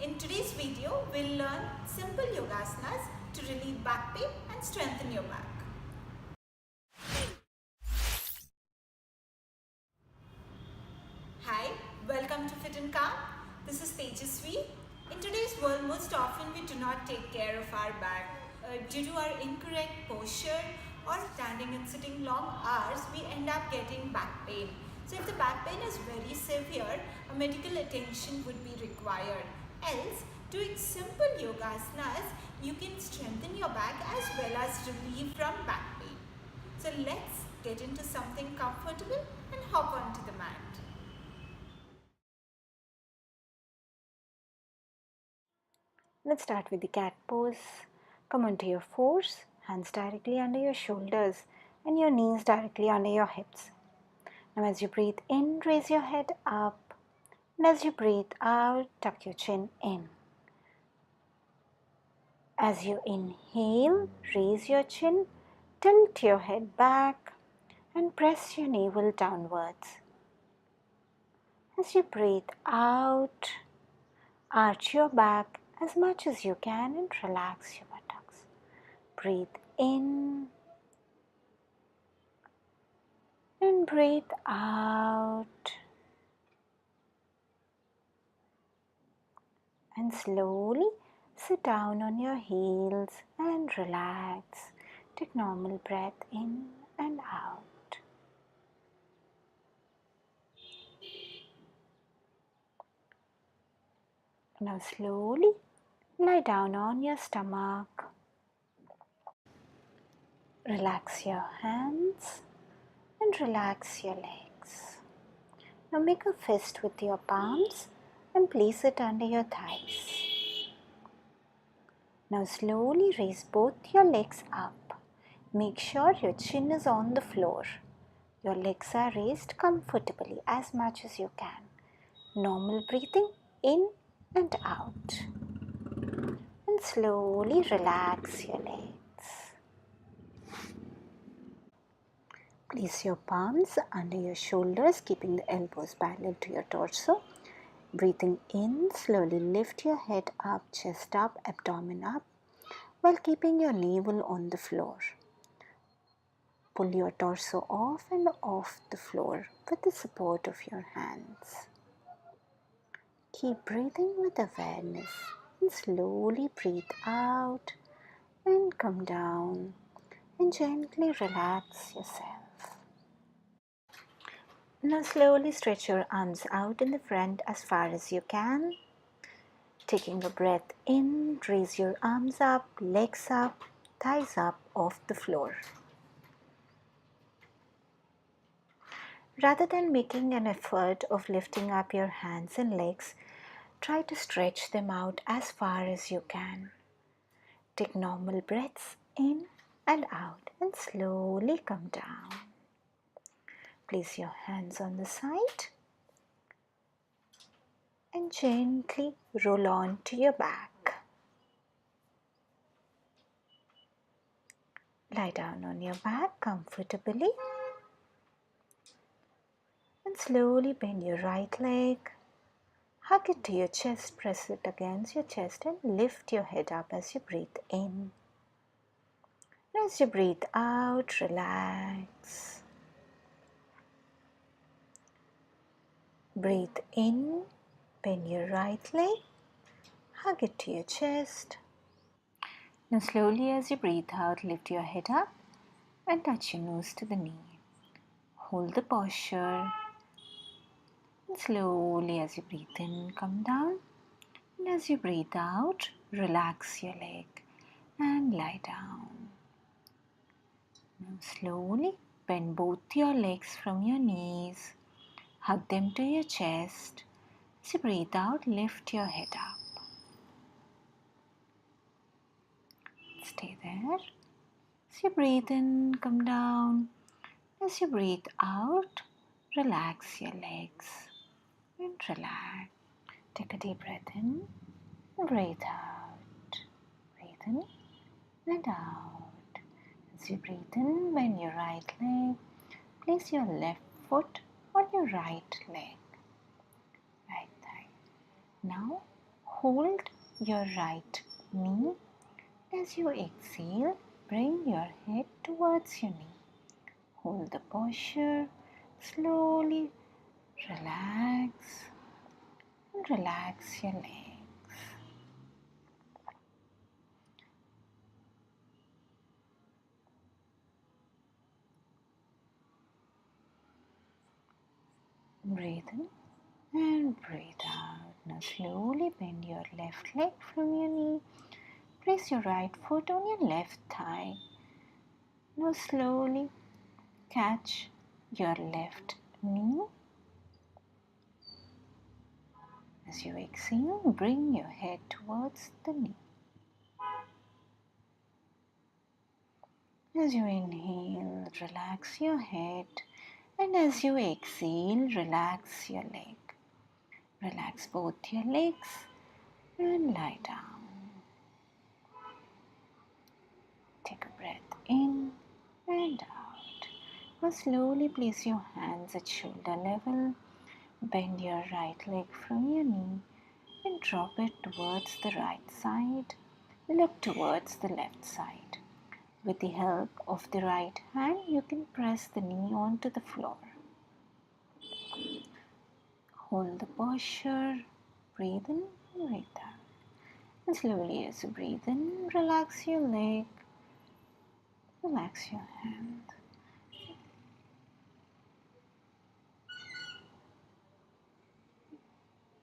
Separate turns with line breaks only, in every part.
In today's video, we'll learn simple yogasanas to relieve back pain and strengthen your back. Hi, welcome to FitNCalm. This is Tejasvi. In today's world, most often we do not take care of our back. Due to our incorrect posture or standing and sitting long hours, we end up getting back pain. So if the back pain is very severe, a medical attention would be required. Else, doing simple yogasanas, you can strengthen your back as well as relieve from back pain. So let's get into something comfortable and hop onto the mat.
Let's start with the cat pose. Come onto your fours, hands directly under your shoulders and your knees directly under your hips. Now as you breathe in, raise your head up. And as you breathe out, tuck your chin in. As you inhale, raise your chin, tilt your head back and press your navel downwards. As you breathe out, arch your back as much as you can and relax your buttocks. Breathe in and breathe out. And slowly sit down on your heels and relax. Take normal breath in and out. Now slowly lie down on your stomach. Relax your hands and relax your legs. Now make a fist with your palms and place it under your thighs. Now slowly raise both your legs up. Make sure your chin is on the floor. Your legs are raised comfortably as much as you can. Normal breathing in and out. And slowly relax your legs. Place your palms under your shoulders, keeping the elbows parallel to your torso. Breathing in, slowly lift your head up, chest up, abdomen up, while keeping your navel on the floor. Pull your torso off and off the floor with the support of your hands. Keep breathing with awareness and slowly breathe out and come down and gently relax yourself. Now slowly stretch your arms out in the front as far as you can. Taking a breath in, raise your arms up, legs up, thighs up off the floor. Rather than making an effort of lifting up your hands and legs, try to stretch them out as far as you can. Take normal breaths in and out and slowly come down. Place your hands on the side and gently roll on to your back. Lie down on your back comfortably and slowly bend your right leg. Hug it to your chest, press it against your chest and lift your head up as you breathe in. As you breathe out, relax. Breathe in, bend your right leg, hug it to your chest. Now slowly as you breathe out, lift your head up and touch your nose to the knee. Hold the posture. And slowly as you breathe in, come down. And as you breathe out, relax your leg and lie down. Now slowly bend both your legs from your knees. Hug them to your chest. As you breathe out, lift your head up. Stay there. As you breathe in, come down. As you breathe out, relax your legs and relax. Take a deep breath in and breathe out. Breathe in and out. As you breathe in, bend your right leg. Place your left foot on your right leg. Right thigh. Now Hold your right knee. As you exhale, bring your head towards your knee. Hold the posture. Slowly relax and relax your legs. Breathe in and breathe out. Now slowly bend your left leg from your knee. Place your right foot on your left thigh. Now slowly catch your left knee. As you exhale, bring your head towards the knee. As you inhale, relax your head, and as you exhale, relax your leg. Relax both your legs and lie down. Take a breath in and out. Now slowly place your hands at shoulder level. Bend your right leg from your knee and drop it towards the right side. Look towards the left side. With the help of the right hand, you can press the knee onto the floor. Hold the posture. Breathe in and breathe out. And slowly as you breathe in, relax your leg. Relax your hand.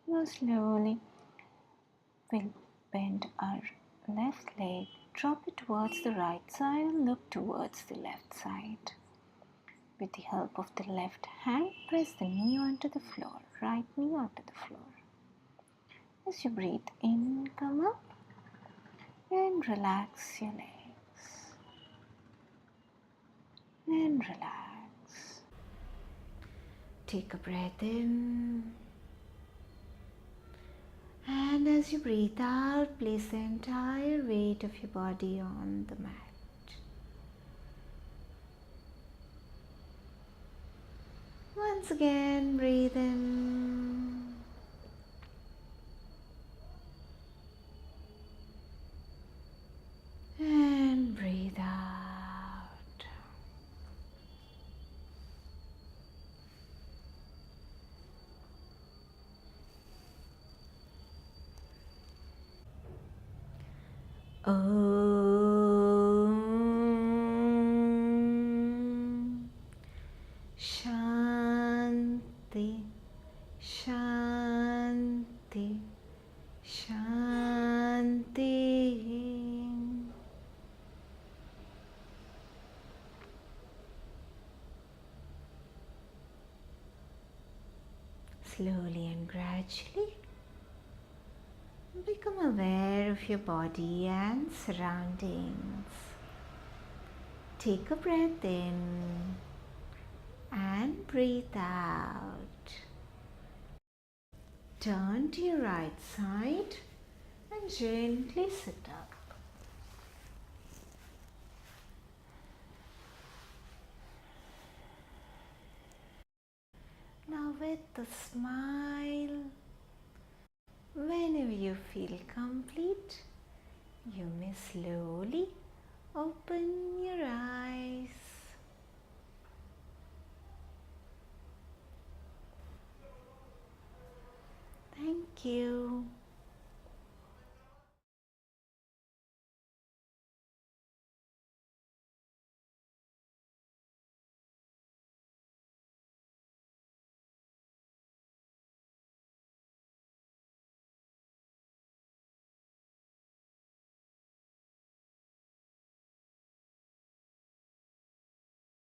Now slowly we'll bend our left leg, drop it towards the right side and look towards the left side. With the help of the left hand, press the knee onto the floor, right knee onto the floor. As you breathe in, come up and relax your legs. And relax. Take a breath in. And as you breathe out, place the entire weight of your body on the mat. Once again, breathe in. And breathe out. Om Shanti Shanti Shanti. Slowly and gradually become aware of your body and surroundings. Take a breath in and breathe out. Turn to your right side and gently sit up. Now with a smile, whenever you feel complete, you may slowly open your eyes. Thank you.